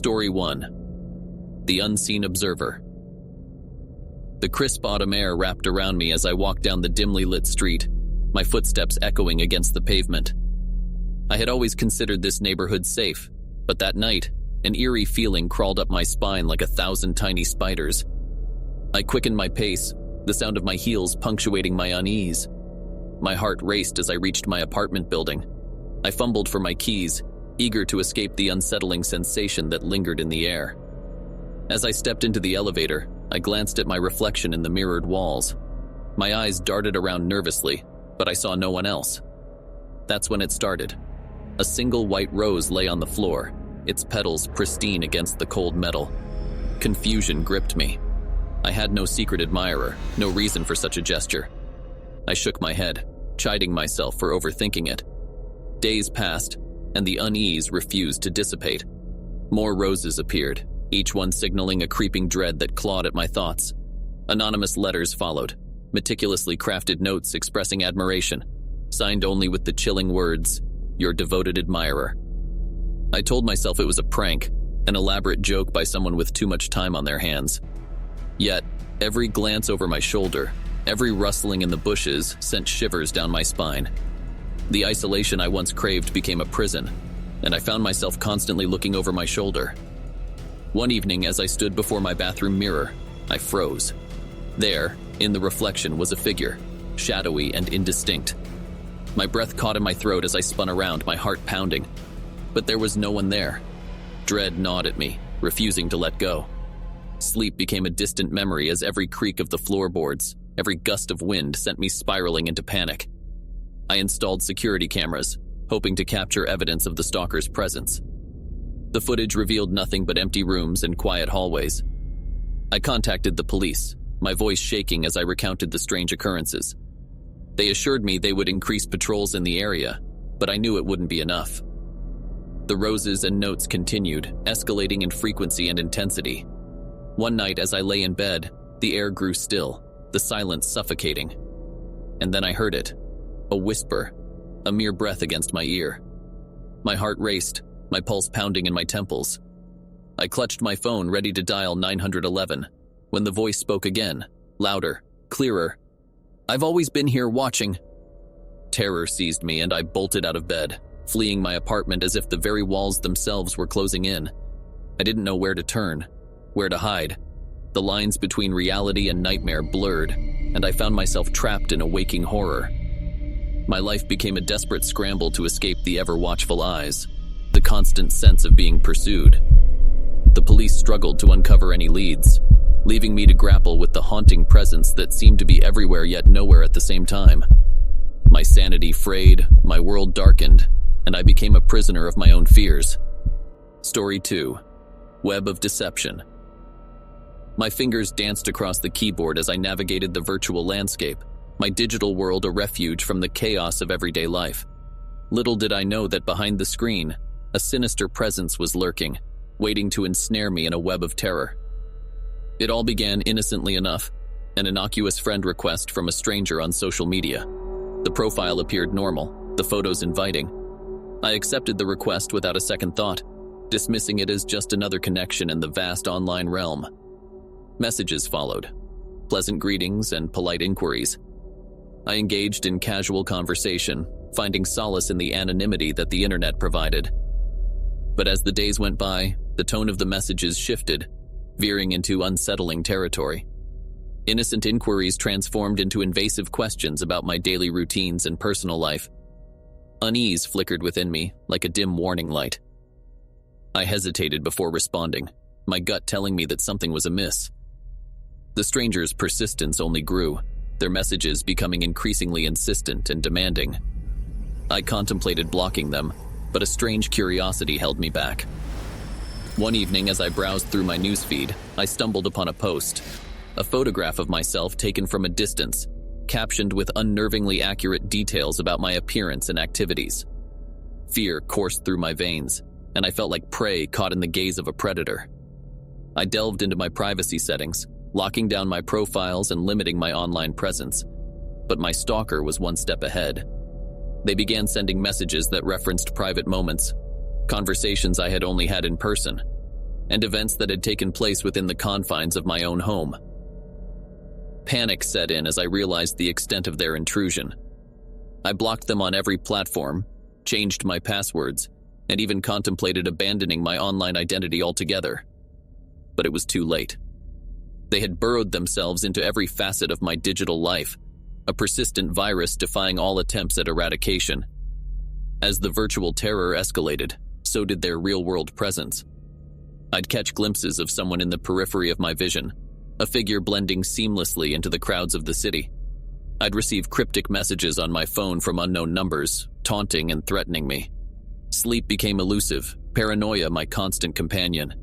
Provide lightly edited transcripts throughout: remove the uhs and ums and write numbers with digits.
Story 1. The Unseen Observer. The crisp autumn air wrapped around me as I walked down the dimly lit street, my footsteps echoing against the pavement. I had always considered this neighborhood safe, but that night, an eerie feeling crawled up my spine like 1,000 tiny spiders. I quickened my pace, the sound of my heels punctuating my unease. My heart raced as I reached my apartment building. I fumbled for my keys, eager to escape the unsettling sensation that lingered in the air. As I stepped into the elevator, I glanced at my reflection in the mirrored walls. My eyes darted around nervously, but I saw no one else. That's when it started. A single white rose lay on the floor, its petals pristine against the cold metal. Confusion gripped me. I had no secret admirer, no reason for such a gesture. I shook my head, chiding myself for overthinking it. Days passed, and the unease refused to dissipate. More roses appeared, each one signaling a creeping dread that clawed at my thoughts. Anonymous letters followed, meticulously crafted notes expressing admiration, signed only with the chilling words, "Your devoted admirer." I told myself it was a prank, an elaborate joke by someone with too much time on their hands. Yet, every glance over my shoulder, every rustling in the bushes sent shivers down my spine. The isolation I once craved became a prison, and I found myself constantly looking over my shoulder. One evening, as I stood before my bathroom mirror, I froze. There, in the reflection, was a figure, shadowy and indistinct. My breath caught in my throat as I spun around, my heart pounding. But there was no one there. Dread gnawed at me, refusing to let go. Sleep became a distant memory as every creak of the floorboards, every gust of wind sent me spiraling into panic. I installed security cameras, hoping to capture evidence of the stalker's presence. The footage revealed nothing but empty rooms and quiet hallways. I contacted the police, my voice shaking as I recounted the strange occurrences. They assured me they would increase patrols in the area, but I knew it wouldn't be enough. The roses and notes continued, escalating in frequency and intensity. One night as I lay in bed, the air grew still, the silence suffocating. And then I heard it. A whisper, a mere breath against my ear. My heart raced, my pulse pounding in my temples. I clutched my phone ready to dial 911, when the voice spoke again, louder, clearer. "I've always been here watching." Terror seized me and I bolted out of bed, fleeing my apartment as if the very walls themselves were closing in. I didn't know where to turn, where to hide. The lines between reality and nightmare blurred, and I found myself trapped in a waking horror. My life became a desperate scramble to escape the ever-watchful eyes, the constant sense of being pursued. The police struggled to uncover any leads, leaving me to grapple with the haunting presence that seemed to be everywhere yet nowhere at the same time. My sanity frayed, my world darkened, and I became a prisoner of my own fears. Story 2. Web of Deception. My fingers danced across the keyboard as I navigated the virtual landscape, my digital world a refuge from the chaos of everyday life. Little did I know that behind the screen, a sinister presence was lurking, waiting to ensnare me in a web of terror. It all began innocently enough, an innocuous friend request from a stranger on social media. The profile appeared normal, the photos inviting. I accepted the request without a second thought, dismissing it as just another connection in the vast online realm. Messages followed, pleasant greetings and polite inquiries. I engaged in casual conversation, finding solace in the anonymity that the internet provided. But as the days went by, the tone of the messages shifted, veering into unsettling territory. Innocent inquiries transformed into invasive questions about my daily routines and personal life. Unease flickered within me like a dim warning light. I hesitated before responding, my gut telling me that something was amiss. The stranger's persistence only grew, their messages becoming increasingly insistent and demanding. I contemplated blocking them, but a strange curiosity held me back. One evening, as I browsed through my newsfeed, I stumbled upon a post, a photograph of myself taken from a distance, captioned with unnervingly accurate details about my appearance and activities. Fear coursed through my veins, and I felt like prey caught in the gaze of a predator. I delved into my privacy settings, locking down my profiles and limiting my online presence. But my stalker was one step ahead. They began sending messages that referenced private moments, conversations I had only had in person. and events that had taken place within the confines of my own home. Panic set in as I realized the extent of their intrusion. I blocked them on every platform, changed my passwords, and even contemplated abandoning my online identity altogether. But it was too late. They had burrowed themselves into every facet of my digital life, a persistent virus defying all attempts at eradication. As the virtual terror escalated, so did their real-world presence. I'd catch glimpses of someone in the periphery of my vision, a figure blending seamlessly into the crowds of the city. I'd receive cryptic messages on my phone from unknown numbers, taunting and threatening me. Sleep became elusive, paranoia my constant companion.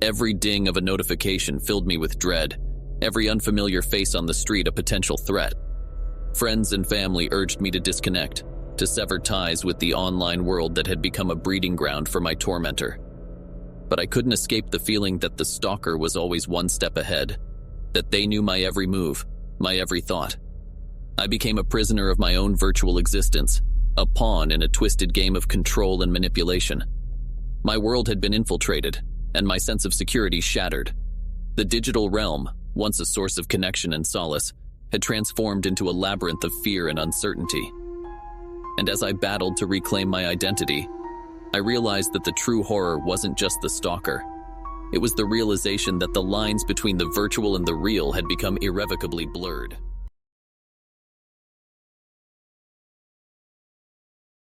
Every ding of a notification filled me with dread, every unfamiliar face on the street a potential threat. Friends and family urged me to disconnect, to sever ties with the online world that had become a breeding ground for my tormentor. But I couldn't escape the feeling that the stalker was always one step ahead, that they knew my every move, my every thought. I became a prisoner of my own virtual existence, a pawn in a twisted game of control and manipulation. My world had been infiltrated, and my sense of security shattered. The digital realm, once a source of connection and solace, had transformed into a labyrinth of fear and uncertainty. And as I battled to reclaim my identity, I realized that the true horror wasn't just the stalker. It was the realization that the lines between the virtual and the real had become irrevocably blurred.